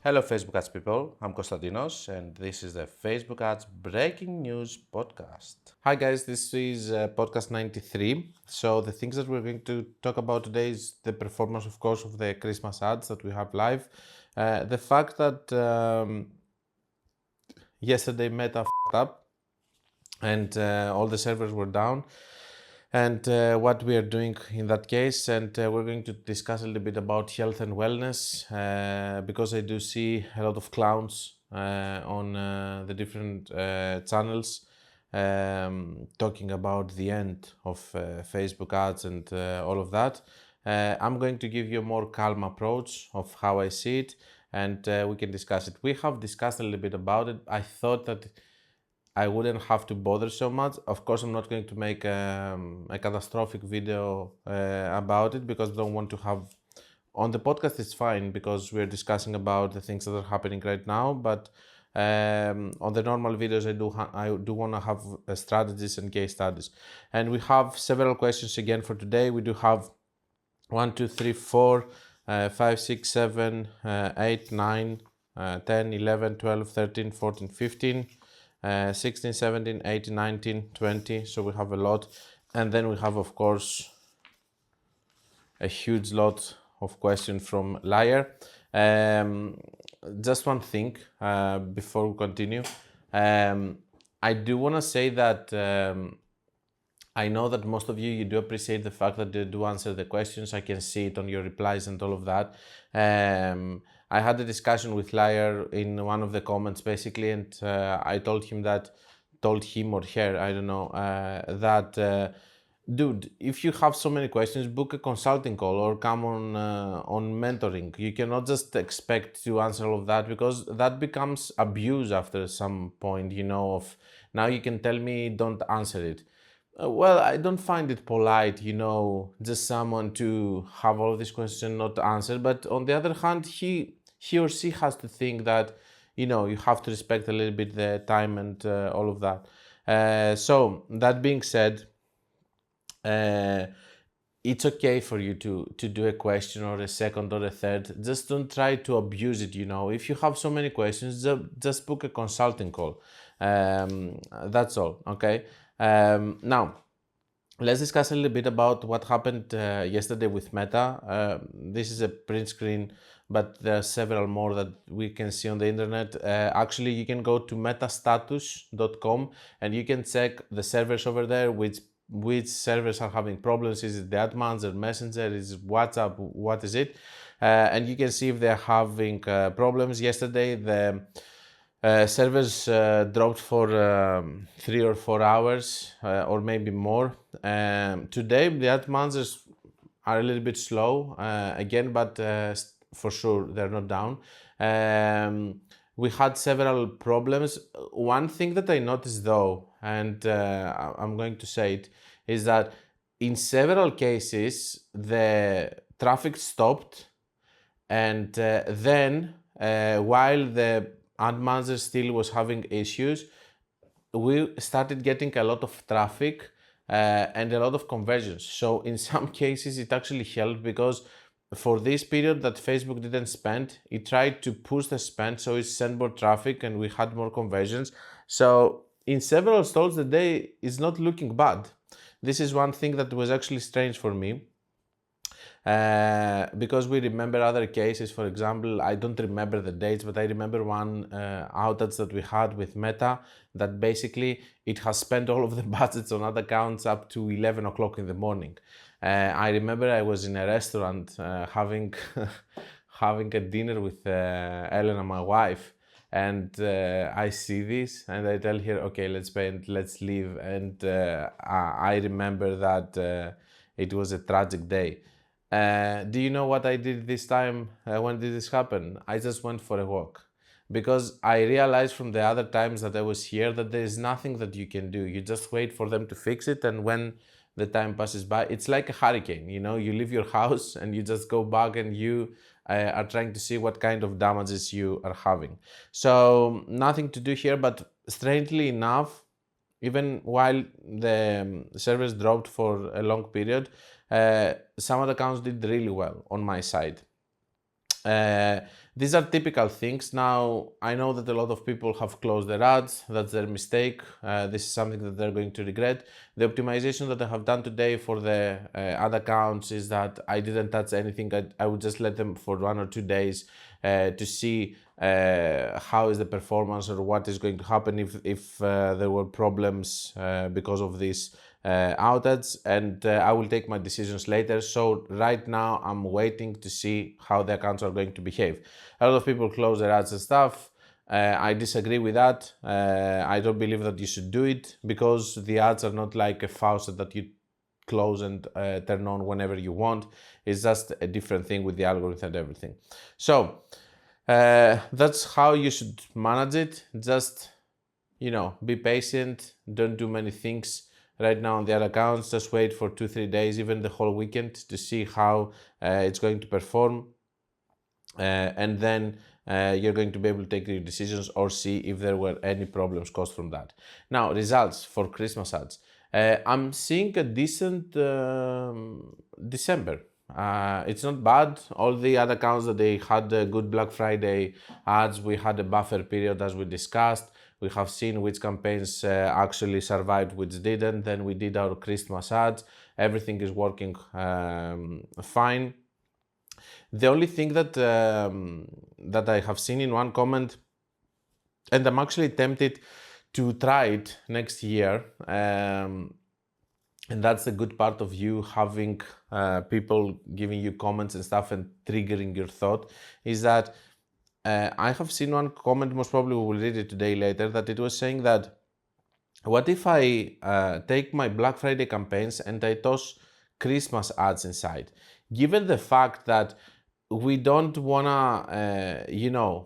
Hello Facebook ads people, I'm Konstantinos and this is the Facebook ads breaking news podcast. Hi guys, this is podcast 93. So the things that we're going to talk about today is the performance of course of the Christmas ads that we have live. The fact that yesterday Meta f***ed up and all the servers were down. And what we are doing in that case, and we're going to discuss a little bit about health and wellness because I do see a lot of clowns on the different channels talking about the end of Facebook ads and all of that. I'm going to give you a more calm approach of how I see it, and we can discuss it. We have discussed a little bit about it. I thought that I wouldn't have to bother so much. Of course, I'm not going to make a catastrophic video about it because I don't want to have... On the podcast, it's fine because we're discussing about the things that are happening right now. But on the normal videos, I do want to have strategies and case studies. And we have several questions again for today. We do have 1, 2, 3, 4, 5, 6, 7, 8, 9, 10, 11, 12, 13, 14, 15. 16, 17, 18, 19, 20, so we have a lot. And then we have, of course, a huge lot of questions from Liar. Just one thing before we continue. I do want to say that I know that most of you do appreciate the fact that you do answer the questions. I can see it on your replies and all of that. I had a discussion with Liar in one of the comments basically, and I told him or her, I don't know, that dude, if you have so many questions, book a consulting call or come on mentoring. You cannot just expect to answer all of that because that becomes abuse after some point, you know, of now you can tell me don't answer it. Well, I don't find it polite, you know, just someone to have all of these questions and not answer. But on the other hand, he or she has to think that, you know, you have to respect a little bit the time and all of that. So that being said, it's okay for you to do a question or a second or a third. Just don't try to abuse it, you know. If you have so many questions, just book a consulting call. That's all, okay? Now, let's discuss a little bit about what happened yesterday with Meta. This is a print screen, but there are several more that we can see on the internet. Actually, you can go to metastatus.com and you can check the servers over there, which servers are having problems. Is it the ad manager, Messenger, is it WhatsApp, what is it? And you can see if they're having problems. Yesterday, the servers dropped for 3 or 4 hours or maybe more. Today the ad managers are a little bit slow again, but for sure they're not down. We had several problems. One thing that I noticed though, and I'm going to say it, is that in several cases the traffic stopped, and then while the ad manager still was having issues, we started getting a lot of traffic and a lot of conversions. So in some cases it actually helped because for this period that Facebook didn't spend, it tried to push the spend, so it sent more traffic and we had more conversions. So in several stalls the day is not looking bad. This is one thing that was actually strange for me. Because we remember other cases. For example, I don't remember the dates, but I remember one outage that we had with Meta that basically it has spent all of the budgets on ad accounts up to 11 o'clock in the morning. I remember I was in a restaurant having having a dinner with Elena, my wife, and I see this and I tell her, okay, let's pay and let's leave. And I remember that it was a tragic day. Do you know what I did this time when did this happen? I just went for a walk because I realized from the other times that I was here that there is nothing that you can do. You just wait for them to fix it, and when the time passes by, it's like a hurricane, you know, you leave your house and you just go back and you are trying to see what kind of damages you are having. So nothing to do here, but strangely enough, even while the servers dropped for a long period, some of the accounts did really well on my side. Uh, these are typical things. Now, I know that a lot of people have closed their ads. That's their mistake. This is something that they're going to regret. The optimization that I have done today for the ad accounts is that I didn't touch anything. I would just let them for 1 or 2 days to see how is the performance or what is going to happen if there were problems because of this outage, and I will take my decisions later. So right now I'm waiting to see how the accounts are going to behave. A lot of people close their ads and stuff. I disagree with that. I don't believe that you should do it because the ads are not like a faucet that you close and turn on whenever you want. It's just a different thing with the algorithm and everything. So that's how you should manage it. Just, be patient. Don't do many things right now on the other accounts. Just wait for 2-3 days, even the whole weekend, to see how it's going to perform. And then you're going to be able to take your decisions or see if there were any problems caused from that. Now, results for Christmas ads. I'm seeing a decent December. It's not bad. All the other accounts that they had good Black Friday ads, we had a buffer period as we discussed. We have seen which campaigns actually survived, which didn't. Then we did our Christmas ads. Everything is working fine. The only thing that I have seen in one comment, and I'm actually tempted to try it next year, and that's the good part of you having people giving you comments and stuff and triggering your thought, is that I have seen one comment, most probably we will read it today later, that it was saying that, what if I take my Black Friday campaigns and I toss Christmas ads inside? Given the fact that we don't wanna,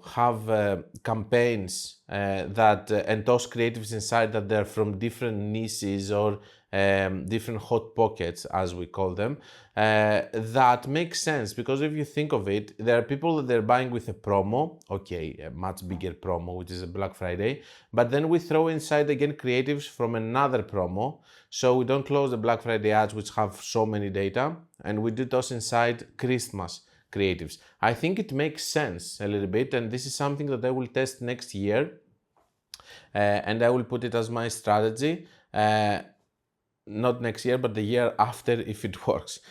have campaigns and toss creatives inside that they're from different niches or different hot pockets, as we call them. That makes sense, because if you think of it, there are people that they're buying with a promo, okay, a much bigger promo, which is a Black Friday, but then we throw inside again creatives from another promo, so we don't close the Black Friday ads, which have so many data, and we do toss inside Christmas creatives. I think it makes sense a little bit, and this is something that I will test next year, and I will put it as my strategy. Not next year, but the year after, if it works.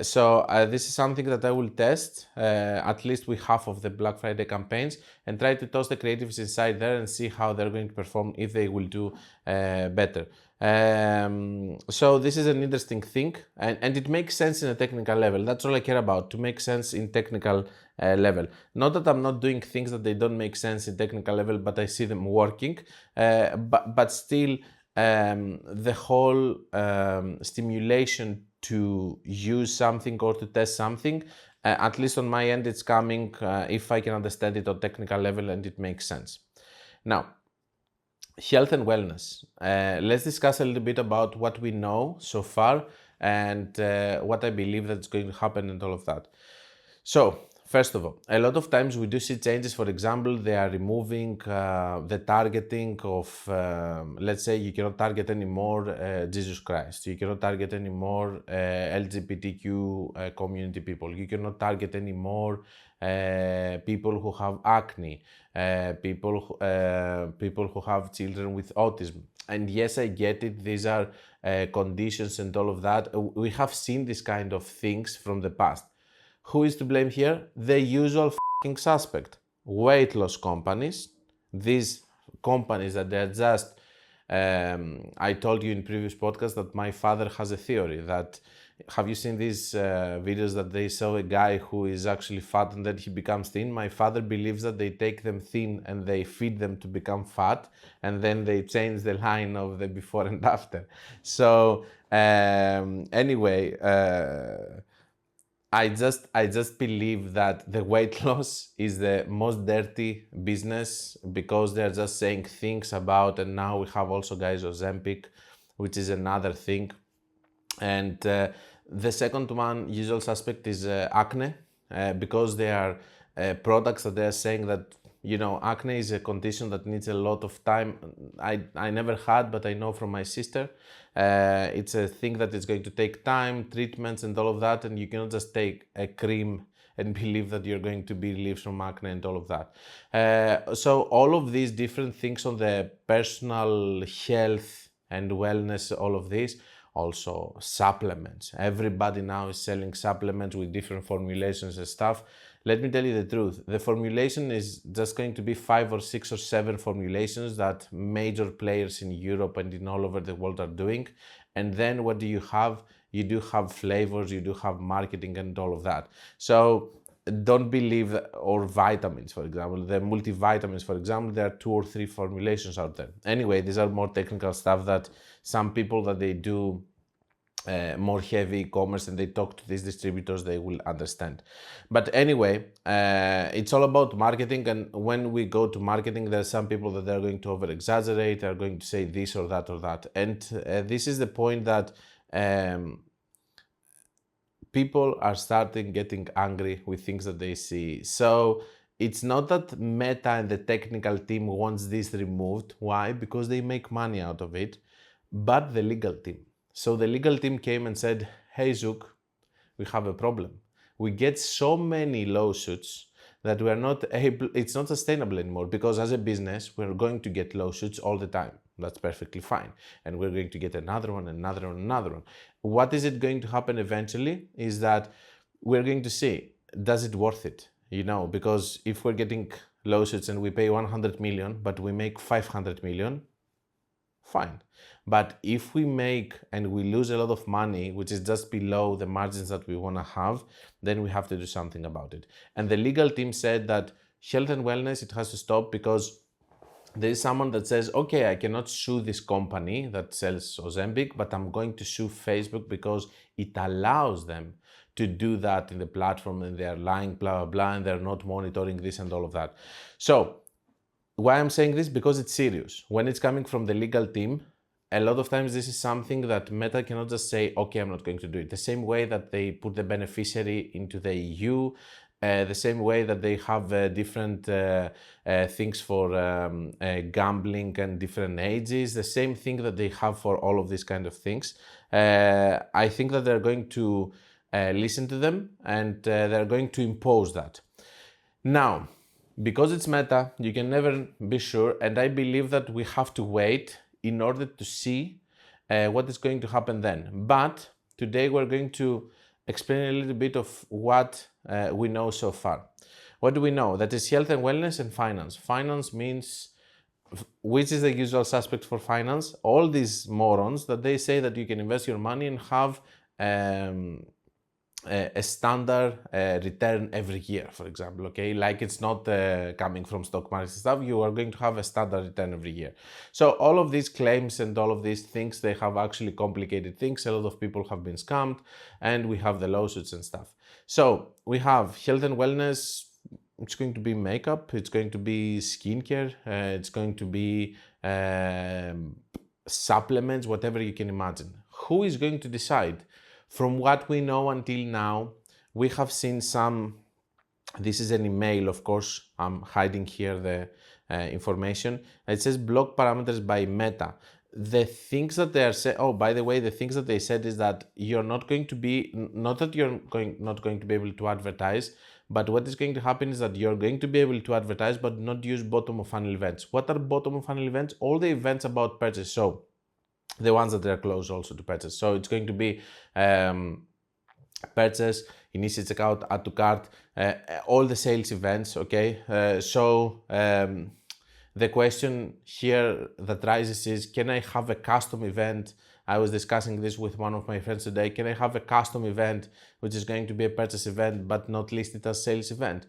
So this is something that I will test at least with half of the Black Friday campaigns, and try to toss the creatives inside there and see how they're going to perform, if they will do better. So this is an interesting thing, and it makes sense in a technical level. That's all I care about, to make sense in technical level. Not that I'm not doing things that they don't make sense in technical level, but I see them working, but still, the whole stimulation to use something or to test something, at least on my end, it's coming if I can understand it on technical level and it makes sense. Now, health and wellness. Let's discuss a little bit about what we know so far and what I believe that's going to happen and all of that. So, first of all, a lot of times we do see changes. For example, they are removing the targeting of, let's say, you cannot target anymore Jesus Christ. You cannot target anymore LGBTQ community people. You cannot target anymore people who have acne, people who have children with autism. And yes, I get it. These are conditions and all of that. We have seen these kind of things from the past. Who is to blame here? The usual f***ing suspect. Weight loss companies. These companies that they're just... I told you in previous podcasts that my father has a theory that... Have you seen these videos that they show a guy who is actually fat and then he becomes thin? My father believes that they take them thin and they feed them to become fat, and then they change the line of the before and after. So anyway... I just believe that the weight loss is the most dirty business, because they're just saying things about, and now we have also guys Ozempic, which is another thing. And the second one, usual suspect, is acne, because they are products that they're saying that, acne is a condition that needs a lot of time. I never had, but I know from my sister, it's a thing that is going to take time, treatments and all of that, and you cannot just take a cream, and believe that you're going to be relieved from acne and all of that. So all of these different things on the personal health and wellness, all of this, also supplements. Everybody now is selling supplements with different formulations and stuff. Let me tell you the truth. The formulation is just going to be 5 or 6 or 7 formulations that major players in Europe and in all over the world are doing. And then what do you have? You do have flavors, you do have marketing and all of that. So don't believe, or vitamins, for example, the multivitamins, for example, there are 2 or 3 formulations out there. Anyway, these are more technical stuff that some people that they do more heavy e-commerce and they talk to these distributors, they will understand. But anyway, it's all about marketing, and when we go to marketing, there are some people that they're going to over exaggerate, they're going to say this or that or that, and this is the point that people are starting getting angry with things that they see. So it's not that Meta and the technical team wants this removed. Why? Because they make money out of it, but the legal team. So the legal team came and said, hey Zook, we have a problem. We get so many lawsuits that we are not able, it's not sustainable anymore, because as a business, we're going to get lawsuits all the time. That's perfectly fine. And we're going to get another one, another one, another one. What is it going to happen eventually is that we're going to see, does it worth it? You know, because if we're getting lawsuits and we pay 100 million, but we make 500 million, fine. But if we make and we lose a lot of money, which is just below the margins that we want to have, then we have to do something about it. And the legal team said that health and wellness, it has to stop, because there is someone that says, okay, I cannot sue this company that sells Ozempic, but I'm going to sue Facebook because it allows them to do that in the platform, and they're lying, blah, blah, blah, and they're not monitoring this and all of that. So why I'm saying this? Because it's serious. When it's coming from the legal team, a lot of times this is something that Meta cannot just say, okay, I'm not going to do it. The same way that they put the beneficiary into the EU, the same way that they have different things for gambling and different ages, the same thing that they have for all of these kind of things. I think that they're going to listen to them, and they're going to impose that. Now, because it's Meta, you can never be sure, and I believe that we have to wait in order to see what is going to happen then. But today we're going to explain a little bit of what we know so far. What do we know? That is health and wellness and finance. Finance means, which is the usual suspect for finance? All these morons that they say that you can invest your money and have a standard return every year, for example, okay? Like it's not coming from stock market stuff, you are going to have a standard return every year. So all of these claims and all of these things, they have actually complicated things. A lot of people have been scammed, and we have the lawsuits and stuff. So we have health and wellness. It's going to be makeup, it's going to be skincare, it's going to be supplements, whatever you can imagine. Who is going to decide? From what we know until now, we have seen some, this is an email, of course, I'm hiding here the information. It says block parameters by Meta. The things that they are saying, oh, by the way, the things that they said is that you're not going to be, not that you're not going to be able to advertise, but what is going to happen is that you're going to be able to advertise, but not use bottom of funnel events. What are bottom of funnel events? All the events about purchase. So the ones that are close also to purchase. So it's going to be purchase, initiate checkout, add to cart, all the sales events, okay? The question here that rises is, can I have a custom event? I was discussing this with one of my friends today. Can I have a custom event, which is going to be a purchase event, but not listed as sales event?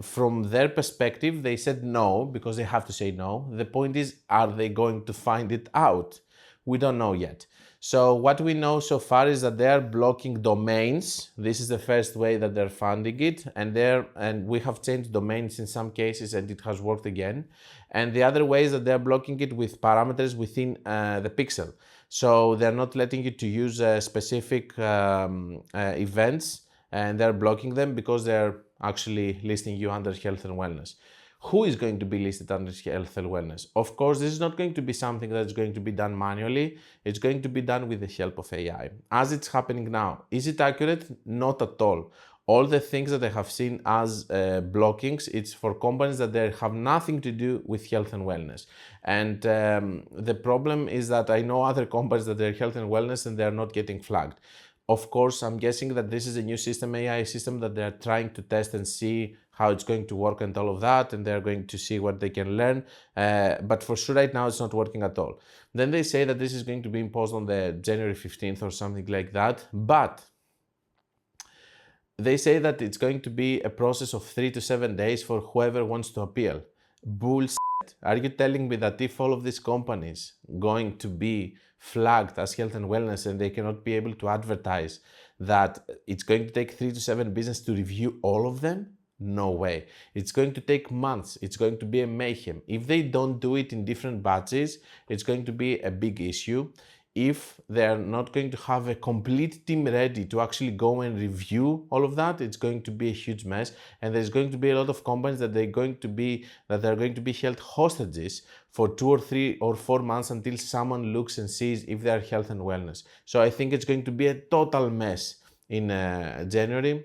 From their perspective, they said no, because they have to say no. The point is, are they going to find it out? We don't know yet. So what we know so far is that they are blocking domains. This is the first way that they're funding it, and we have changed domains in some cases, and it has worked again. And the other way is that they're blocking it with parameters within the pixel. So they're not letting you to use specific events, and they're blocking them because they're actually listing you under health and wellness. Who is going to be listed under health and wellness? Of course, this is not going to be something that's going to be done manually. It's going to be done with the help of AI. As it's happening now, is it accurate? Not at all. All the things that I have seen as blockings, it's for companies that they have nothing to do with health and wellness. And the problem is that I know other companies that they're health and wellness and they're not getting flagged. Of course, I'm guessing that this is a new system, AI system, that they're trying to test and see how it's going to work and all of that, and they're going to see what they can learn. But for sure, right now, it's not working at all. Then they say that this is going to be imposed on the January 15th or something like that. But they say that it's going to be a process of 3 to 7 days for whoever wants to appeal. Bullshit. Are you telling me that if all of these companies going to be flagged as health and wellness and they cannot be able to advertise, that it's going to take 3 to 7 business to review all of them? No way. It's going to take months. It's going to be a mayhem. If they don't do it in different batches, it's going to be a big issue. If they're not going to have a complete team ready to actually go and review all of that, it's going to be a huge mess. And there's going to be a lot of companies that they're going to be held hostages for 2 or 3 or 4 months until someone looks and sees if they are health and wellness. So I think it's going to be a total mess in January,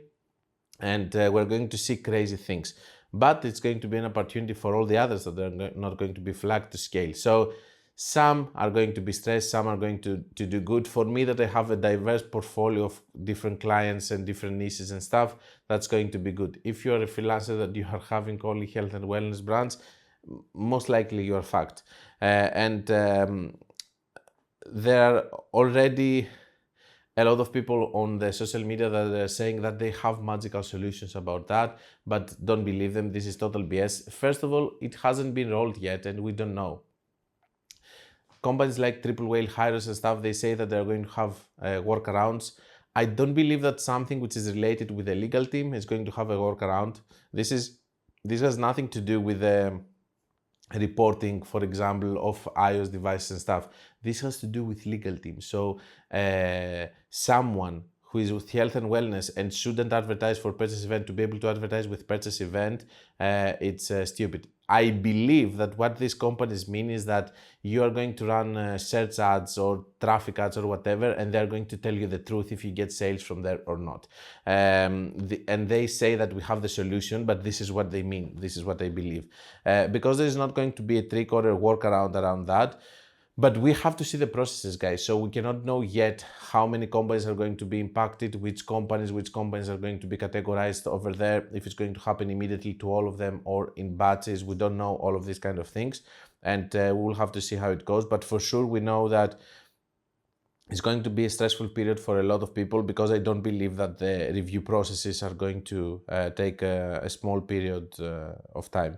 and we're going to see crazy things. But it's going to be an opportunity for all the others that are not going to be flagged to scale. So some are going to be stressed, some are going to do good. For me, that I have a diverse portfolio of different clients and different niches and stuff, that's going to be good. If you're a freelancer that you are having only health and wellness brands, most likely you are fucked. There are already a lot of people on the social media that are saying that they have magical solutions about that, but don't believe them. This is total BS. First of all, it hasn't been rolled yet and we don't know. Companies like Triple Whale, Hyros and stuff, they say that they're going to have workarounds. I don't believe that something which is related with the legal team is going to have a workaround. This has nothing to do with the reporting, for example, of iOS devices and stuff. This has to do with legal team. So someone who is with health and wellness and shouldn't advertise for purchase event to be able to advertise with purchase event, it's stupid. I believe that what these companies mean is that you are going to run search ads or traffic ads or whatever, and they're going to tell you the truth if you get sales from there or not. And they say that we have the solution, but this is what they mean. This is what I believe. Because there's not going to be a trick or a workaround around that. But we have to see the processes, guys. So we cannot know yet how many companies are going to be impacted, which companies are going to be categorized over there, if it's going to happen immediately to all of them or in batches. We don't know all of these kind of things. And we'll have to see how it goes. But for sure, we know that it's going to be a stressful period for a lot of people, because I don't believe that the review processes are going to take a small period of time.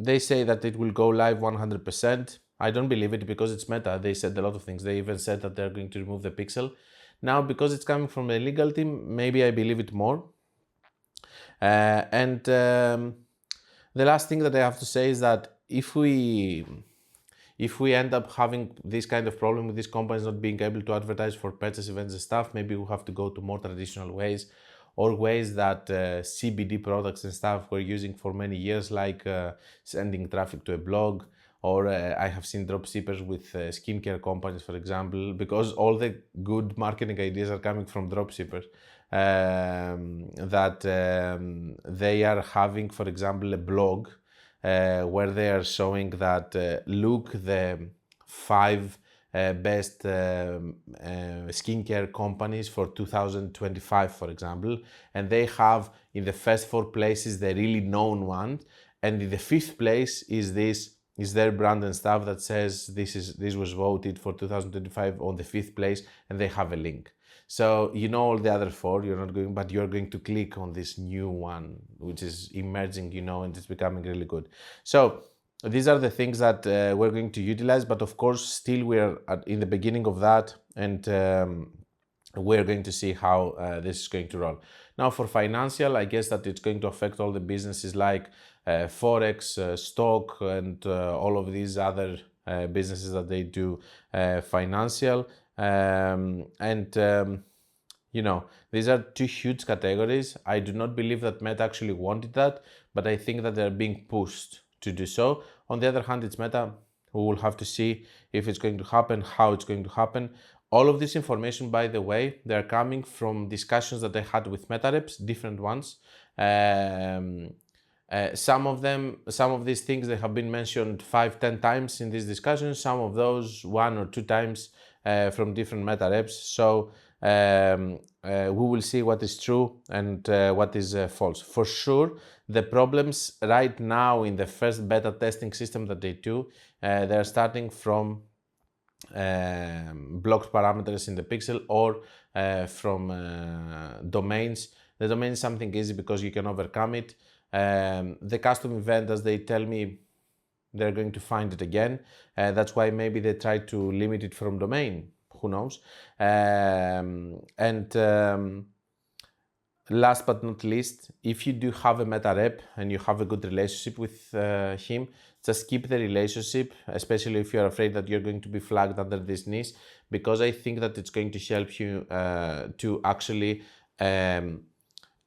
They say that it will go live 100%. I don't believe it, because it's Meta. They said a lot of things. They even said that they're going to remove the pixel. Now, because it's coming from a legal team, maybe I believe it more. The last thing that I have to say is that if we end up having this kind of problem with these companies not being able to advertise for purchase events and stuff, maybe we'll have to go to more traditional ways, or ways that CBD products and stuff were using for many years, like sending traffic to a blog, or I have seen dropshippers with skincare companies, for example, because all the good marketing ideas are coming from dropshippers, that they are having, for example, a blog where they are showing that look, the 5 best skincare companies for 2025, for example, and they have in the first 4 places the really known ones, and in the 5th place is their brand and stuff that says this was voted for 2025 on the 5th place, and they have a link. So you know all the other 4, but you're going to click on this new one, which is emerging, and it's becoming really good. So these are the things that we're going to utilize, but of course, still we're in the beginning of that, and we're going to see how this is going to roll. Now, for financial, I guess that it's going to affect all the businesses like Forex, stock, and all of these other businesses that they do financial. These are 2 huge categories. I do not believe that Meta actually wanted that, but I think that they're being pushed to do so. On the other hand, it's Meta. We will have to see if it's going to happen, how it's going to happen. All of this information, by the way, they're coming from discussions that I had with meta reps, different ones. Some of these things, they have been mentioned 5-10 times in these discussions. Some of those 1 or 2 times from different meta reps. So we will see what is true and what is false. For sure, the problems right now in the first beta testing system that they do, they're starting from blocked parameters in the pixel or from domains. The domain is something easy because you can overcome it. The custom event, as they tell me, they're going to find it again. That's why maybe they try to limit it from domain. Who knows? Last but not least, if you do have a meta rep and you have a good relationship with him, just keep the relationship, especially if you're afraid that you're going to be flagged under this niche, because I think that it's going to help you to actually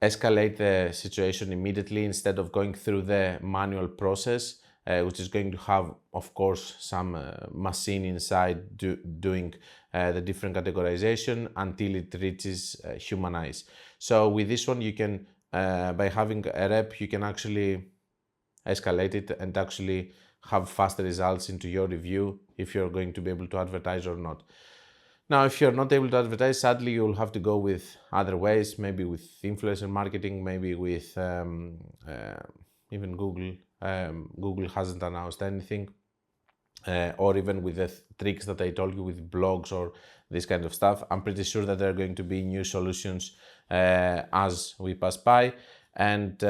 escalate the situation immediately instead of going through the manual process, which is going to have, of course, some machine inside doing the different categorization until it reaches human eyes. So with this one, you can, by having a rep, you can actually escalate it and actually have faster results into your review if you're going to be able to advertise or not. Now, if you're not able to advertise, sadly, you'll have to go with other ways, maybe with influencer marketing, maybe with even Google. Google hasn't announced anything. Or even with the tricks that I told you with blogs or this kind of stuff. I'm pretty sure that there are going to be new solutions as we pass by. And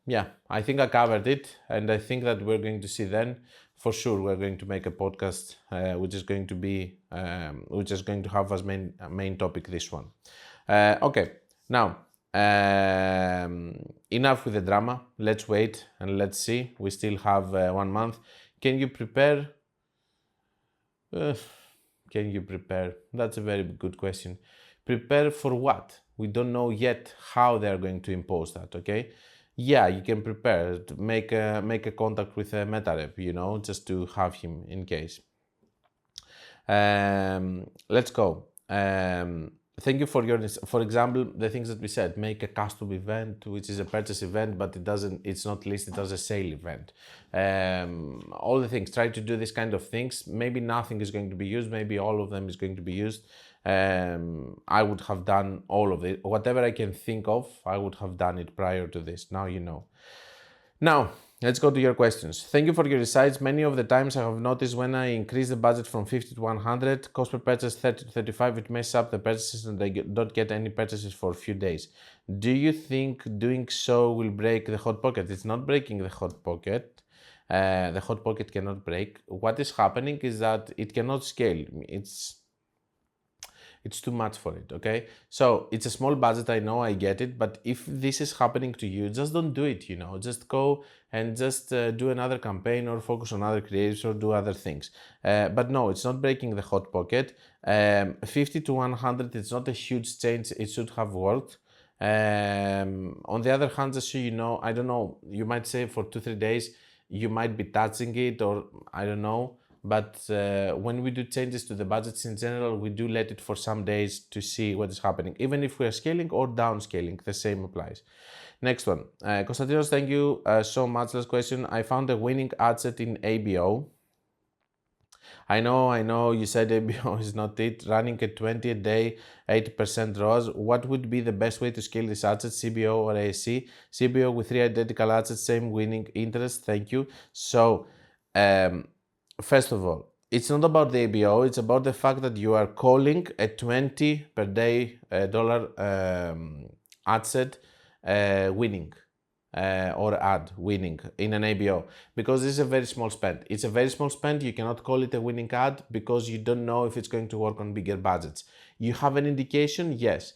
yeah, I think I covered it. And I think that we're going to see then, for sure, we're going to make a podcast which is going to be, which is going to have as main topic this one. Okay, now, enough with the drama. Let's wait and let's see. We still have 1 month. Can you prepare? Can you prepare? That's a very good question. Prepare for what? We don't know yet how they are going to impose that, okay? Yeah, you can prepare to make a contact with a meta rep, you know, just to have him in case. Let's go. Thank you for example, the things that we said. Make a custom event, which is a purchase event, but it's not listed as a sale event. All the things, try to do this kind of things. Maybe nothing is going to be used, maybe all of them is going to be used. I would have done all of it. Whatever I can think of, I would have done it prior to this. Now you know. Now, let's go to your questions. Thank you for your insights. Many of the times I have noticed when I increase the budget from 50 to 100, cost per purchase 30 to 35, it messes up the purchases and I don't get any purchases for a few days. Do you think doing so will break the hot pocket? It's not breaking the hot pocket. The hot pocket cannot break. What is happening is that it cannot scale. It's too much for it, okay? So it's a small budget, I know, I get it, but if this is happening to you, just don't do it, you know, just go and just do another campaign or focus on other creatives or do other things. But no, it's not breaking the hot pocket. 50 to 100, it's not a huge change, it should have worked. On the other hand, just so you know, I don't know, you might say for 2-3 days, you might be touching it or I don't know. But when we do changes to the budgets in general, we do let it for some days to see what is happening. Even if we are scaling or downscaling, the same applies. Next one. Konstantinos, thank you so much. Last question. I found a winning ad set in ABO. I know you said ABO is not it. Running at 20 a day, 80% ROAS. What would be the best way to scale this ad set, CBO or ASC? CBO with 3 identical ad sets, same winning interest. Thank you. So, first of all, it's not about the ABO, it's about the fact that you are calling a 20 per day dollar ad set winning or ad winning in an ABO, because this is a very small spend. It's a very small spend, you cannot call it a winning ad because you don't know if it's going to work on bigger budgets. You have an indication, yes.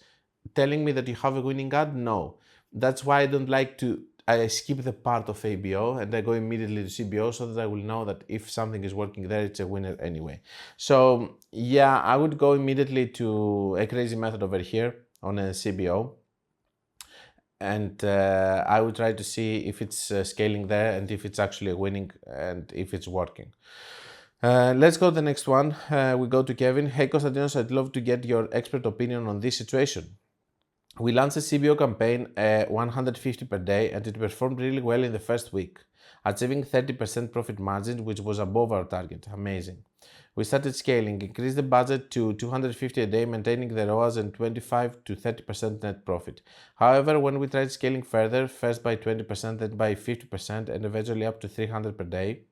Telling me that you have a winning ad, no. That's why I don't like to I skip the part of ABO and I go immediately to CBO so that I will know that if something is working there, it's a winner anyway. So yeah, I would go immediately to a crazy method over here on a CBO. And I would try to see if it's scaling there and if it's actually winning and if it's working. Let's go to the next one. We go to Kevin. Hey Konstantinos, I'd love to get your expert opinion on this situation. We launched a CBO campaign 150 per day and it performed really well in the first week, achieving 30% profit margin, which was above our target. Amazing. We started scaling, increased the budget to 250 a day, maintaining the ROAS and 25 to 30% net profit. However, when we tried scaling further, first by 20%, then by 50%, and eventually up to 300 per day,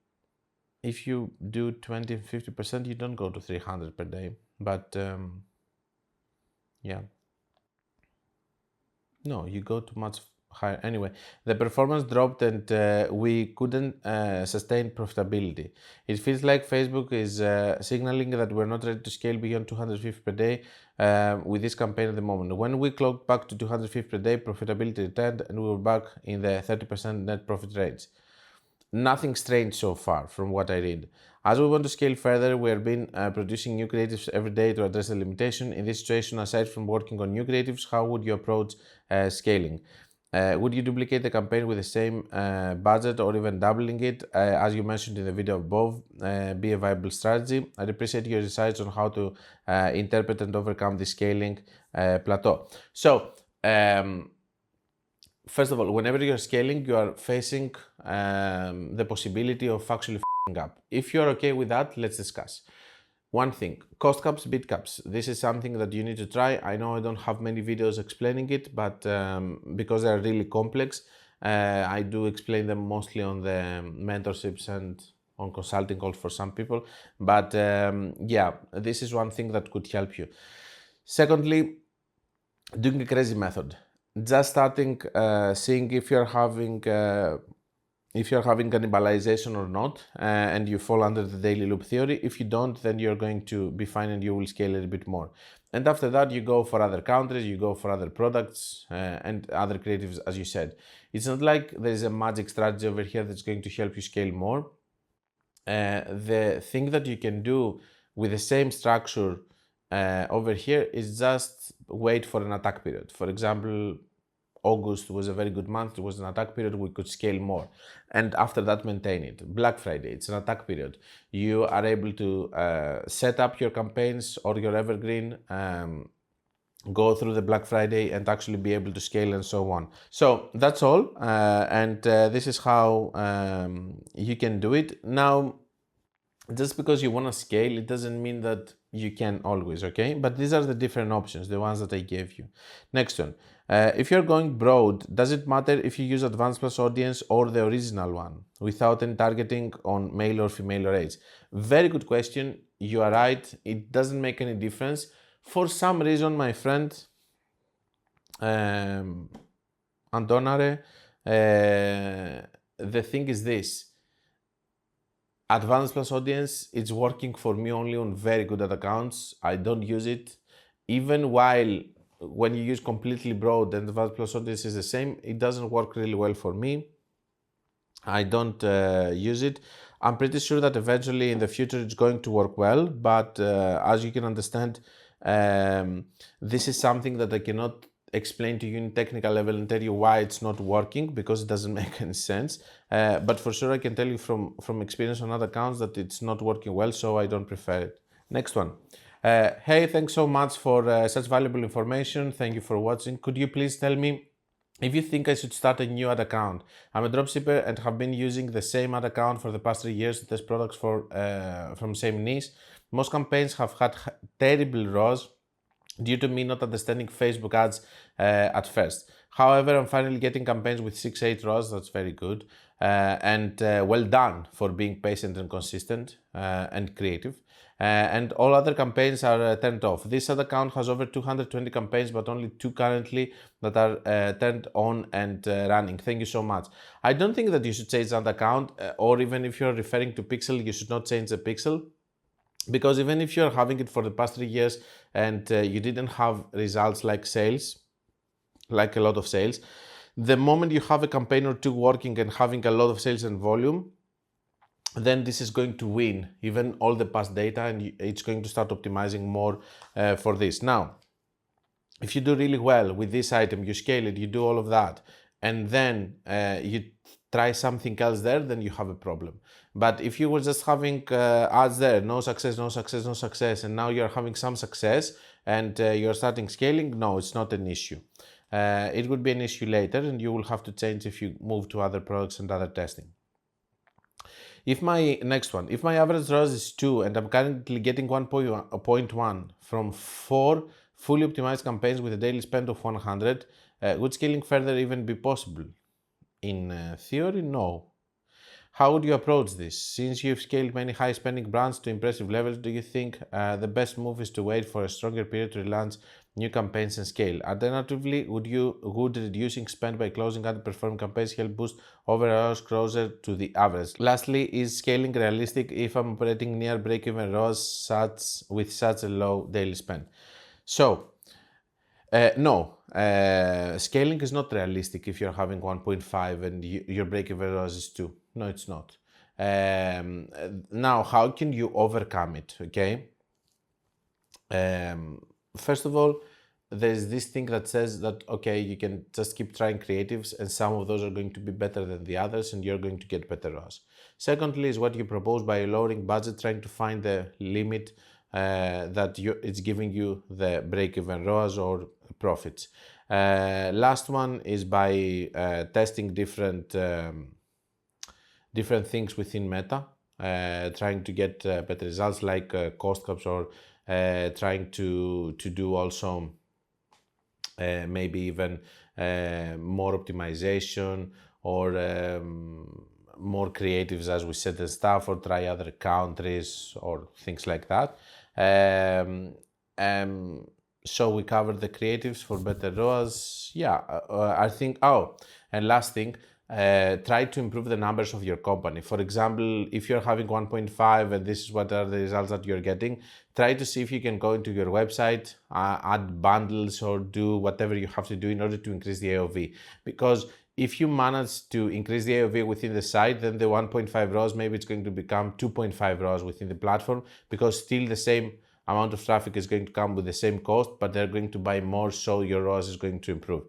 if you do 20 and 50%, you don't go to 300 per day. But yeah. No, you go to much higher. Anyway, the performance dropped and we couldn't sustain profitability. It feels like Facebook is signaling that we're not ready to scale beyond 250 per day with this campaign at the moment. When we clocked back to 250 per day, profitability returned and we were back in the 30% net profit range. Nothing strange so far from what I read. As we want to scale further, we have been producing new creatives every day to address the limitation. In this situation, aside from working on new creatives, how would you approach scaling? Would you duplicate the campaign with the same budget or even doubling it? As you mentioned in the video above, be a viable strategy. I'd appreciate your insights on how to interpret and overcome the scaling plateau. So, first of all, whenever you're scaling, you are facing the possibility of actually f***ing up. If you're okay with that, let's discuss. One thing, cost caps, bid caps. This is something that you need to try. I know I don't have many videos explaining it, but because they're really complex, I do explain them mostly on the mentorships and on consulting calls for some people. But yeah, this is one thing that could help you. Secondly, doing a crazy method. Just starting seeing if you're having cannibalization or not, and you fall under the daily loop theory. If you don't, then you're going to be fine and you will scale a little bit more. And after that, you go for other countries, you go for other products and other creatives, as you said. It's not like there's a magic strategy over here that's going to help you scale more. The thing that you can do with the same structure over here is just wait for an attack period. For example, August was a very good month. It was an attack period. We could scale more. And after that, maintain it. Black Friday, it's an attack period. You are able to set up your campaigns or your evergreen, go through the Black Friday and actually be able to scale and so on. So that's all. And this is how you can do it. Now, just because you want to scale, it doesn't mean that you can always, okay? But these are the different options, the ones that I gave you. Next one. If you're going broad, does it matter if you use Advanced Plus Audience or the original one without any targeting on male or female or age? Very good question. You are right. It doesn't make any difference. For some reason, my friend, Antonare, the thing is this. Advanced Plus Audience, it's working for me only on very good ad accounts. I don't use it. Even while when you use completely broad and Advanced Plus Audience is the same, it doesn't work really well for me. I don't use it. I'm pretty sure that eventually in the future it's going to work well, but as you can understand, this is something that I cannot explain to you in technical level and tell you why it's not working because it doesn't make any sense. But for sure I can tell you from experience on other accounts that it's not working well, so I don't prefer it. Next one. Hey, thanks so much for such valuable information. Thank you for watching. Could you please tell me if you think I should start a new ad account? I'm a dropshipper and have been using the same ad account for the past 3 years to test products from same niche. Most campaigns have had terrible ROAS due to me not understanding Facebook ads at first. However, I'm finally getting campaigns with 6-8 ROAS. That's very good. And well done for being patient and consistent and creative. And all other campaigns are turned off. This ad account has over 220 campaigns, but only 2 currently that are turned on and running. Thank you so much. I don't think that you should change that account, or even if you're referring to pixel, you should not change the pixel. Because even if you're having it for the past 3 years and you didn't have results like sales, like a lot of sales, the moment you have a campaign or 2 working and having a lot of sales and volume, then this is going to win even all the past data and it's going to start optimizing more for this. Now, if you do really well with this item, you scale it, you do all of that, and then you try something else there, then you have a problem. But if you were just having ads there, no success, no success, no success, and now you're having some success and you're starting scaling, no, it's not an issue. It would be an issue later, and you will have to change if you move to other products and other testing. If my average ROAS is 2 and I'm currently getting 1.1 from 4 fully optimized campaigns with a daily spend of 100, would scaling further even be possible? In theory, no. How would you approach this? Since you've scaled many high-spending brands to impressive levels, do you think the best move is to wait for a stronger period to relaunch new campaigns and scale? Alternatively, would reducing spend by closing underperforming campaigns help boost overall closer to the average? Lastly, is scaling realistic if I'm operating near break-even ROAS with such a low daily spend? So, no, scaling is not realistic if you're having 1.5 and your break-even ROAS is 2. No, it's not. Now, how can you overcome it? Okay. First of all, there's this thing that says that, okay, you can just keep trying creatives and some of those are going to be better than the others and you're going to get better ROAS. Secondly is what you propose by lowering budget, trying to find the limit that it's giving you the break-even ROAS or profits. Last one is by testing different things within Meta, trying to get better results like cost caps, or trying to do also maybe even more optimization or more creatives, as we said, and stuff, or try other countries or things like that. So we covered the creatives for better ROAS. Yeah, I think, and last thing, try to improve the numbers of your company. For example, if you're having 1.5 and this is what are the results that you're getting, try to see if you can go into your website, add bundles or do whatever you have to do in order to increase the AOV. Because if you manage to increase the AOV within the site, then the 1.5 ROAS, maybe it's going to become 2.5 ROAS within the platform, because still the same amount of traffic is going to come with the same cost, but they're going to buy more, so your ROAS is going to improve.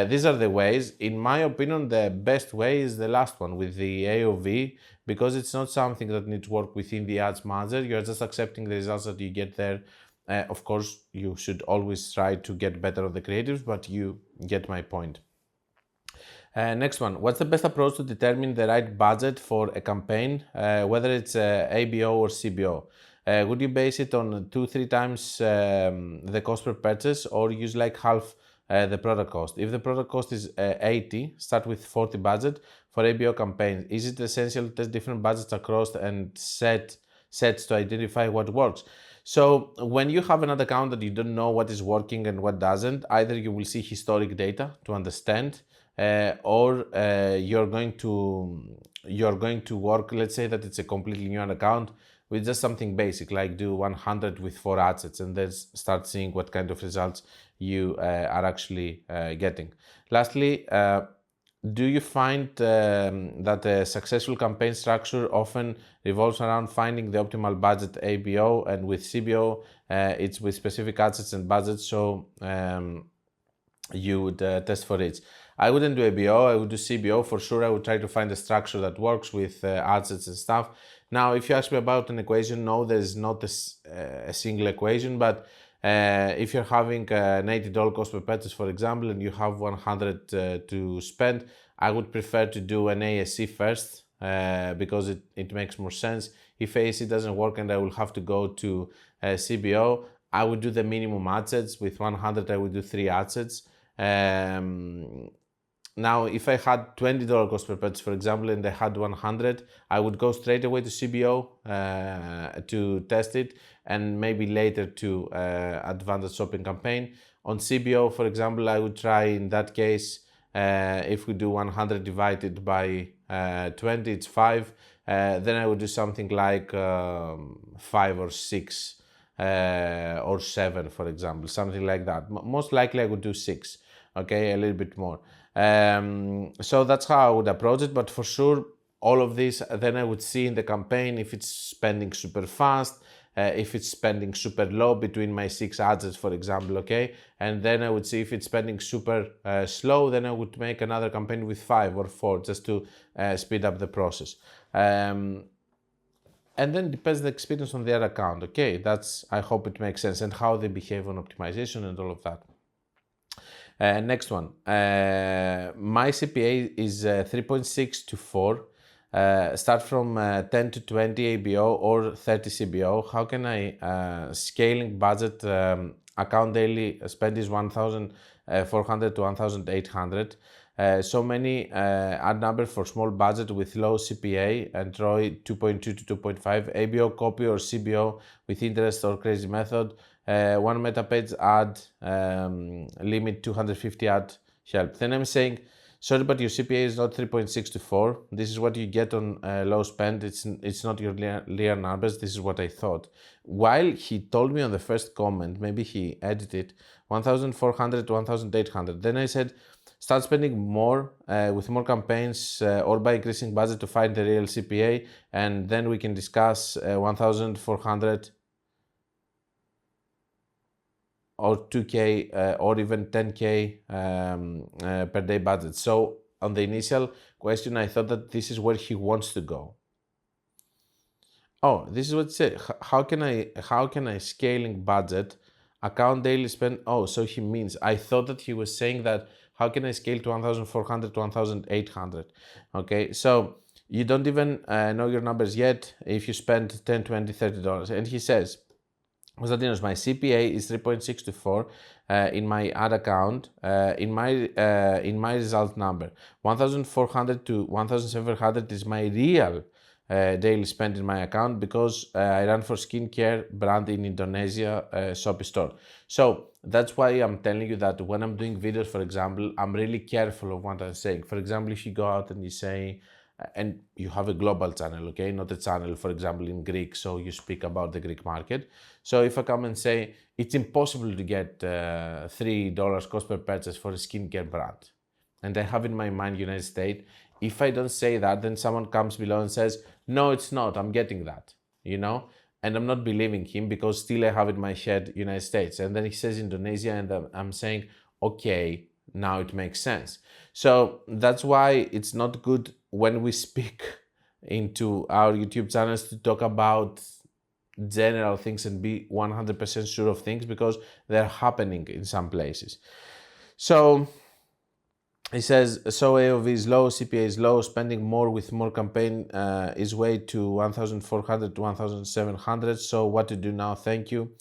These are the ways. In my opinion, the best way is the last one with the AOV, because it's not something that needs work within the ads manager. You're just accepting the results that you get there. Of course, you should always try to get better on the creatives, but you get my point. Next one, what's the best approach to determine the right budget for a campaign, whether it's ABO or CBO? Would you base it on 2-3 times the cost per purchase, or use like half the product cost? If the product cost is 80, start with 40 budget for ABO campaigns. Is it essential to test different budgets across and sets to identify what works? So when you have an ad account that you don't know what is working and what doesn't, either you will see historic data to understand, or you're going to work, let's say that it's a completely new account, with just something basic, like do 100 with 4 ad sets and then start seeing what kind of results you are actually getting. Lastly, do you find that a successful campaign structure often revolves around finding the optimal budget ABO, and with CBO, it's with specific ad sets and budgets, so you would test for it? I wouldn't do ABO, I would do CBO for sure. I would try to find a structure that works with ad sets and stuff. Now, if you ask me about an equation, no, there's not a single equation, but if you're having an $80 cost per purchase, for example, and you have 100 to spend, I would prefer to do an ASC first, because it makes more sense. If ASC doesn't work and I will have to go to CBO, I would do the minimum ad sets. With 100, I would do 3 ad sets. Now, if I had $20 cost per purchase, for example, and I had 100, I would go straight away to CBO to test it, and maybe later to advanced shopping campaign. On CBO, for example, I would try, in that case, if we do 100 divided by 20, it's 5. Then I would do something like 5 or 6 or 7, for example, something like that. Most likely I would do 6, okay, a little bit more. So that's how I would approach it, but for sure all of this, then I would see in the campaign if it's spending super fast, if it's spending super low between my 6 ads, for example, okay? And then I would see if it's spending super slow, then I would make another campaign with 5 or 4 just to speed up the process. And then depends the experience on their account, okay? That's, I hope it makes sense, and how they behave on optimization and all of that. Next one, my CPA is 3.6 to 4. Start from 10 to 20 ABO or 30 CBO. How can I scaling budget account daily spend is 1,400 to 1,800. So many ad number for small budget with low CPA and ROI 2.2 to 2.5. ABO copy or CBO with interest or crazy method. One meta page ad, limit 250 ad help. Then I'm saying, sorry, but your CPA is not 3.6 to 4. This is what you get on low spend. It's not your real numbers. This is what I thought. While he told me on the first comment, maybe he edited 1,400 to 1,800. Then I said, start spending more with more campaigns or by increasing budget to find the real CPA. And then we can discuss 1,400 or 2K or even 10K per day budget. So on the initial question, I thought that this is where he wants to go. Oh, this is what it said. How can I scaling budget account daily spend? Oh, so he means, I thought that he was saying that how can I scale to 1,400 to 1,800? Okay, so you don't even know your numbers yet if you spend 10, 20, $30. And he says, Konstantinos, my CPA is 3.6 to 4 in my ad account. In my result number, 1,400 to 1,700 is my real daily spend in my account because I run for skincare brand in Indonesia Shopee store. So that's why I'm telling you that when I'm doing videos, for example, I'm really careful of what I'm saying. For example, if you go out and you say, and you have a global channel, okay, not a channel, for example, in Greek, so you speak about the Greek market. So if I come and say it's impossible to get $3 cost per purchase for a skincare brand, and I have in my mind United States, if I don't say that, then someone comes below and says, no, it's not, I'm getting that, you know, and I'm not believing him because still I have in my head United States, and then he says Indonesia, and I'm saying, okay, now it makes sense. So that's why it's not good when we speak into our YouTube channels to talk about general things and be 100% sure of things because they're happening in some places. So he says, so AOV is low, CPA is low, spending more with more campaign is way to 1,400 to 1,700. So what to do now? Thank you.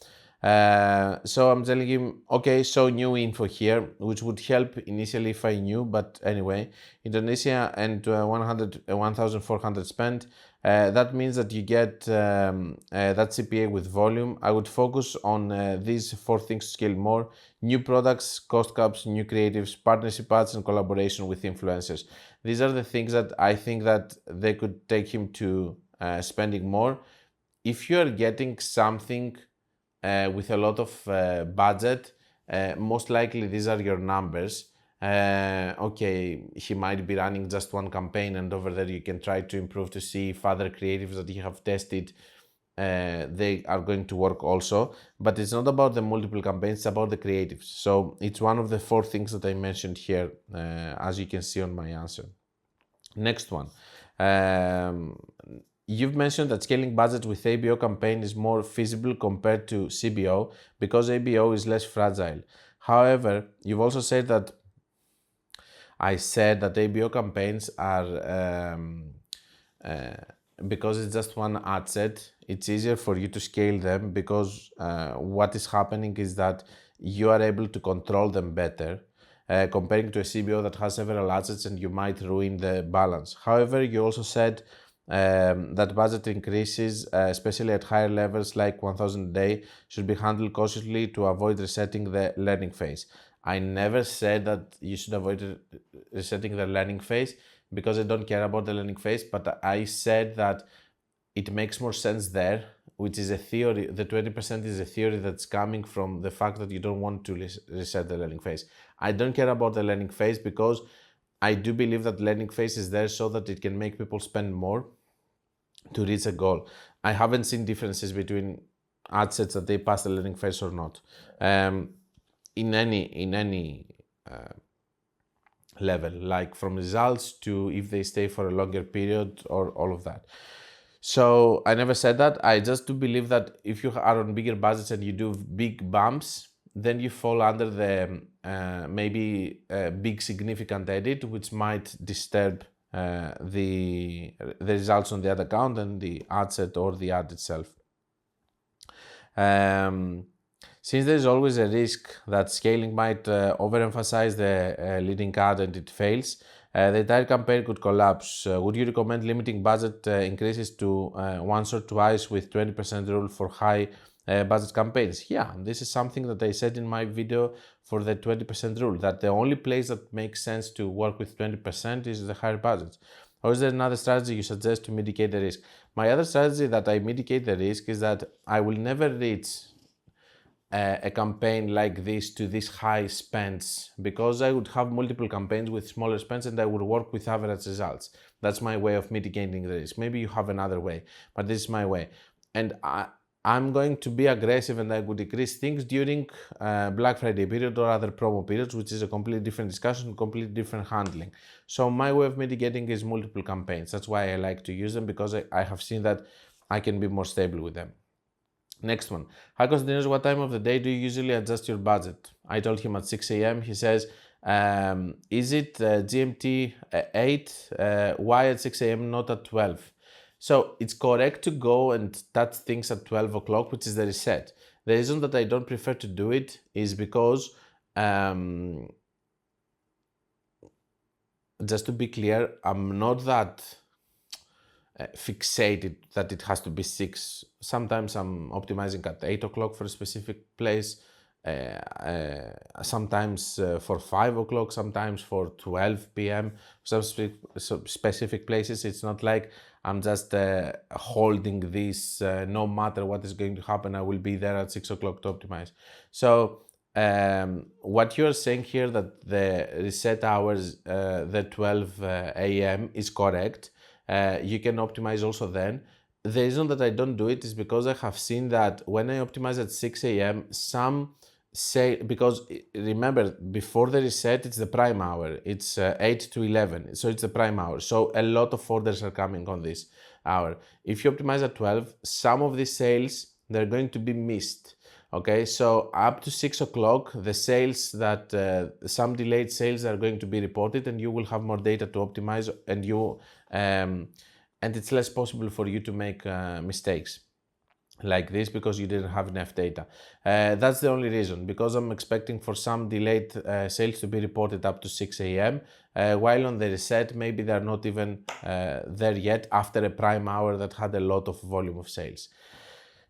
So I'm telling him, okay, so new info here, which would help initially if I knew, but anyway, Indonesia and 1,400 spent. That means that you get that CPA with volume. I would focus on these 4 things to scale more: new products, cost caps, new creatives, partnership ads, and collaboration with influencers. These are the things that I think that they could take him to spending more. If you're getting something with a lot of budget, most likely these are your numbers. Okay, he might be running just one campaign, and over there you can try to improve to see if other creatives that you have tested they are going to work also. But it's not about the multiple campaigns, it's about the creatives. So it's one of the 4 things that I mentioned here, as you can see on my answer. Next one. You've mentioned that scaling budget with ABO campaign is more feasible compared to CBO because ABO is less fragile. However, you've also said that I said that ABO campaigns are, because it's just one ad set, it's easier for you to scale them because what is happening is that you are able to control them better. Comparing to a CBO that has several assets and you might ruin the balance. However, you also said that budget increases, especially at higher levels like 1,000 a day, should be handled cautiously to avoid resetting the learning phase. I never said that you should avoid resetting the learning phase because I don't care about the learning phase, but I said that it makes more sense there, which is a theory. The 20% is a theory that's coming from the fact that you don't want to reset the learning phase. I don't care about the learning phase because I do believe that learning phase is there so that it can make people spend more to reach a goal. I haven't seen differences between ad sets that they pass the learning phase or not. In any level, like from results to if they stay for a longer period or all of that. So I never said that. I just do believe that if you are on bigger budgets and you do big bumps, then you fall under the maybe big significant edit, which might disturb the results on the ad account and the ad set or the ad itself. Since there is always a risk that scaling might overemphasize the leading ad and it fails, the entire campaign could collapse. Would you recommend limiting budget increases to once or twice with 20% rule for high budget campaigns? Yeah, this is something that I said in my video for the 20% rule, that the only place that makes sense to work with 20% is the higher budgets. Or is there another strategy you suggest to mitigate the risk? My other strategy that I mitigate the risk is that I will never reach a campaign like this to these high spends, because I would have multiple campaigns with smaller spends and I would work with average results. That's my way of mitigating the risk. Maybe you have another way, but this is my way. And I'm going to be aggressive and I would decrease things during Black Friday period or other promo periods, which is a completely different discussion, completely different handling. So my way of mitigating is multiple campaigns. That's why I like to use them, because I have seen that I can be more stable with them. Next one. Hi Konstantinos, what time of the day do you usually adjust your budget? I told him at 6 a.m. He says, is it GMT 8? Why at 6 a.m. not at 12? So it's correct to go and touch things at 12 o'clock, which is the reset. The reason that I don't prefer to do it is because, just to be clear, I'm not that fixated that it has to be 6. Sometimes I'm optimizing at 8 o'clock for a specific place, sometimes for 5 o'clock, sometimes for 12 p.m. Some specific places. It's not like I'm just holding this, no matter what is going to happen, I will be there at 6 o'clock to optimize. So what you're saying here, that the reset hours, the 12 a.m. is correct. You can optimize also then. The reason that I don't do it is because I have seen that when I optimize at 6 a.m., some say, because remember, before the reset, it's the prime hour. It's 8 to 11, so it's the prime hour. So a lot of orders are coming on this hour. If you optimize at 12, some of these sales, they're going to be missed. Okay, so up to 6 o'clock, the sales that, some delayed sales are going to be reported, and you will have more data to optimize, and and it's less possible for you to make mistakes like this because you didn't have enough data. That's the only reason, because I'm expecting for some delayed sales to be reported up to 6 a.m. While on the reset, maybe they're not even there yet after a prime hour that had a lot of volume of sales.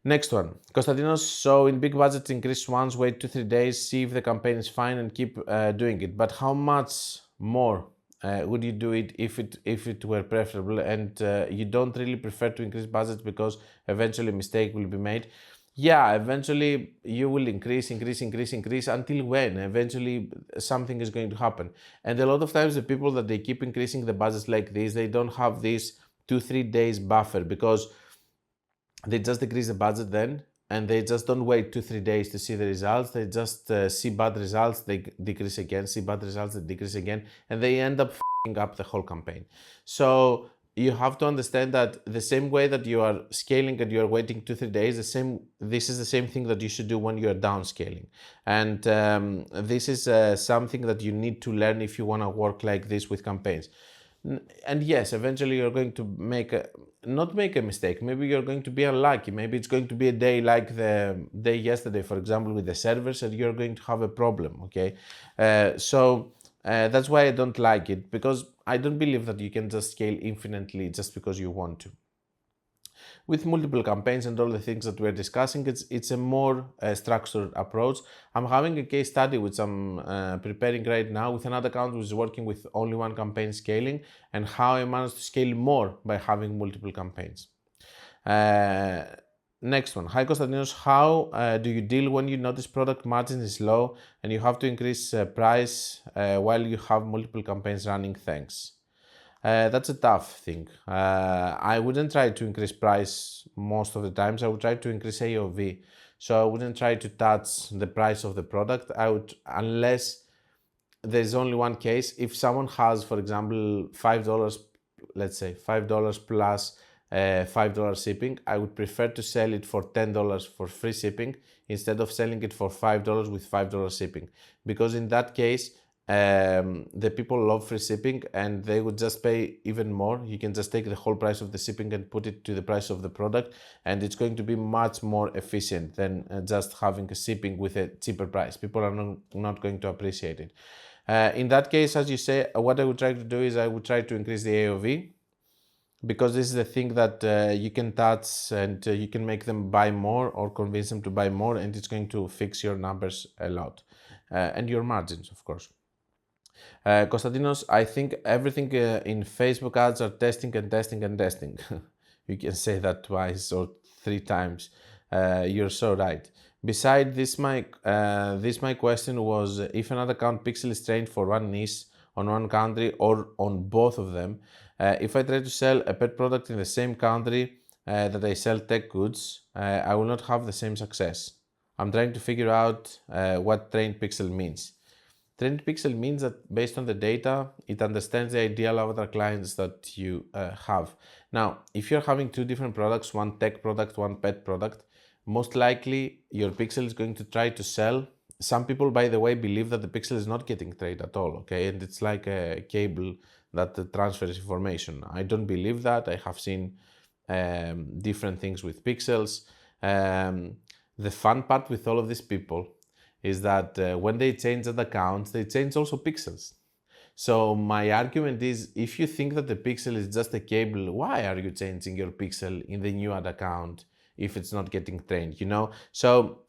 Next one, Konstantinos, so in big budgets, increase once, wait 2-3 days, see if the campaign is fine and keep doing it. But how much more would you do it if it were preferable, and you don't really prefer to increase budgets because eventually a mistake will be made? Yeah, eventually you will increase until when eventually something is going to happen. And a lot of times the people that they keep increasing the budgets like this, they don't have this 2-3 days buffer, because they just decrease the budget then, and they just don't wait 2-3 days to see the results. They just see bad results, they decrease again, see bad results, they decrease again, and they end up f***ing up the whole campaign. So you have to understand that the same way that you are scaling and you are waiting 2-3 days, this is the same thing that you should do when you are downscaling. And this is something that you need to learn if you want to work like this with campaigns. And yes, eventually you're going to not make a mistake. Maybe you're going to be unlucky. Maybe it's going to be a day like the day yesterday, for example, with the servers, and you're going to have a problem, okay? So that's why I don't like it, because I don't believe that you can just scale infinitely just because you want to. With multiple campaigns and all the things that we're discussing, it's a more structured approach. I'm having a case study which I'm preparing right now with another account which is working with only one campaign scaling, and how I managed to scale more by having multiple campaigns. Next one. Hi Konstantinos, how do you deal when you notice product margin is low and you have to increase price while you have multiple campaigns running? Thanks. That's a tough thing. I wouldn't try to increase price most of the times. I would try to increase AOV. So I wouldn't try to touch the price of the product. I would, unless there's only one case. If someone has, for example, $5, let's say $5 plus $5 shipping, I would prefer to sell it for $10 for free shipping instead of selling it for $5 with $5 shipping, because in that case the people love free shipping and they would just pay even more. You can just take the whole price of the shipping and put it to the price of the product, and it's going to be much more efficient than just having a shipping with a cheaper price. People are not going to appreciate it. In that case, as you say, what I would try to do is I would try to increase the AOV, because this is the thing that you can touch, and you can make them buy more or convince them to buy more, and it's going to fix your numbers a lot, and your margins, of course. Konstantinos, I think everything in Facebook ads are testing and testing and testing. You can say that twice or 3 times. You're so right. Beside this, my question was if an ad account pixel is trained for one niche on one country or on both of them. If I try to sell a pet product in the same country that I sell tech goods, I will not have the same success. I'm trying to figure out what trained pixel means. Trained pixel means that based on the data, it understands the ideal avatar clients that you have. Now, if you're having 2 different products, one tech product, one pet product, most likely your pixel is going to try to sell. Some people, by the way, believe that the pixel is not getting trained at all, okay? And it's like a cable that transfers information. I don't believe that. I have seen different things with pixels. The fun part with all of these people is that when they change that account, they change also pixels. So my argument is, if you think that the pixel is just a cable, why are you changing your pixel in the new ad account if it's not getting trained, you know? So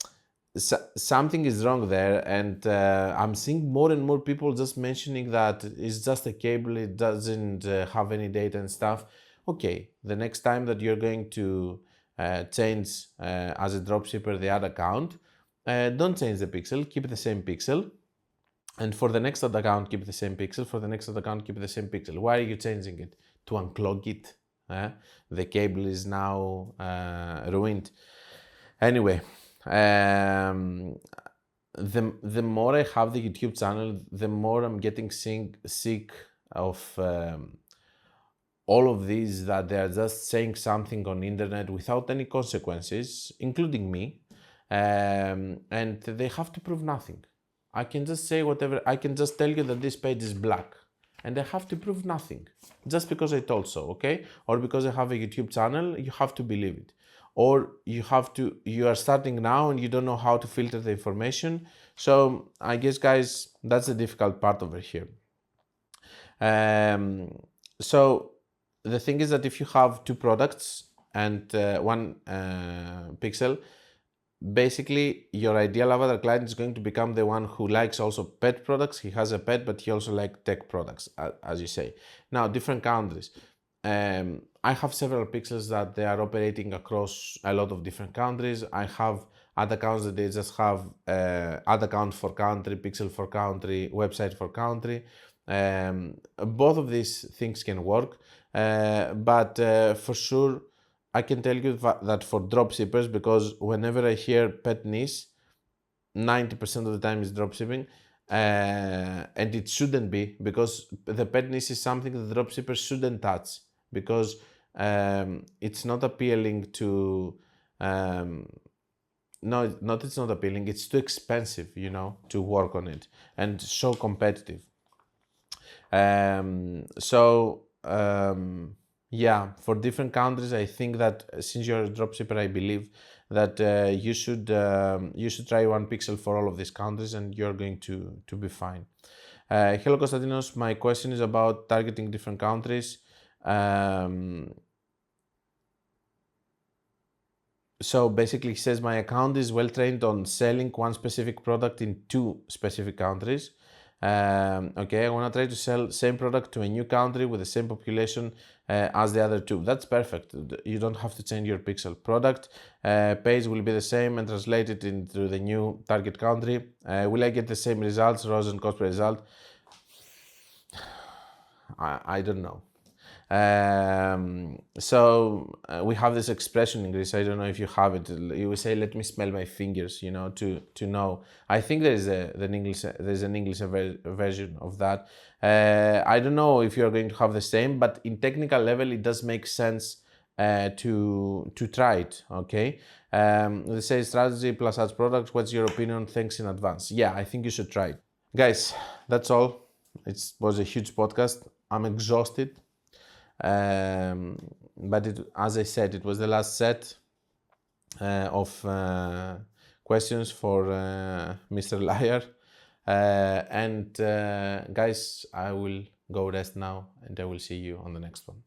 something is wrong there, and I'm seeing more and more people just mentioning that it's just a cable, it doesn't have any data and stuff. Okay, the next time that you're going to change as a dropshipper the ad account, don't change the pixel, keep the same pixel. And for the next ad account, keep the same pixel. For the next ad account, keep the same pixel. Why are you changing it? To unclog it? The cable is now ruined. Anyway, the more I have the YouTube channel, the more I'm getting sick of all of these, that they are just saying something on internet without any consequences, including me, and they have to prove nothing. I can just say whatever, I can just tell you that this page is black, and I have to prove nothing just because I told so, okay? Or because I have a YouTube channel, you have to believe it. Or you are starting now and you don't know how to filter the information. So I guess, guys, that's the difficult part over here. So the thing is that if you have 2 products and one pixel, basically your ideal avatar client is going to become the one who likes also pet products. He has a pet, but he also likes tech products, as you say. Now, different countries. I have several pixels that they are operating across a lot of different countries. I have ad accounts that they just have ad account for country, pixel for country, website for country. Both of these things can work, but for sure I can tell you that for dropshippers, because whenever I hear pet niche, 90% of the time is dropshipping, and it shouldn't be, because the pet niche is something that dropshippers shouldn't touch, because it's not appealing to it's not appealing, it's too expensive, you know, to work on it, and so competitive. Yeah, for different countries, I think that since you're a dropshipper, I believe that you should try one pixel for all of these countries, and you're going to be fine. Hello, Konstantinos. My question is about targeting different countries. So basically, he says my account is well trained on selling one specific product in 2 specific countries. Okay, I want to try to sell same product to a new country with the same population as the other 2. That's perfect. You don't have to change your pixel. Product page will be the same and translated into the new target country. Will I get the same results, ROAS and cost per result? I don't know. We have this expression in Greece. I don't know if you have it. You will say, "Let me smell my fingers," to know. I think there's an English version of that. I don't know if you're going to have the same, but in technical level, it does make sense to try it. Okay. They say strategy plus ads products. What's your opinion? Thanks in advance. Yeah, I think you should try it, guys. That's all. It was a huge podcast. I'm exhausted. But as I said, it was the last set of questions for Mr. Liar. Guys, I will go rest now and I will see you on the next one.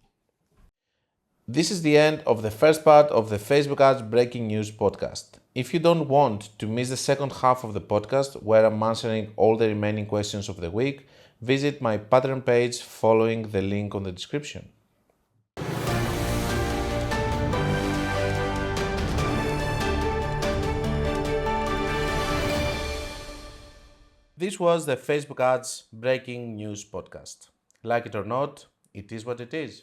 This is the end of the first part of the Facebook Ads Breaking News podcast. If you don't want to miss the second half of the podcast, where I'm answering all the remaining questions of the week, visit my Patreon page following the link on the description. This was the Facebook Ads Breaking News podcast. Like it or not, it is what it is.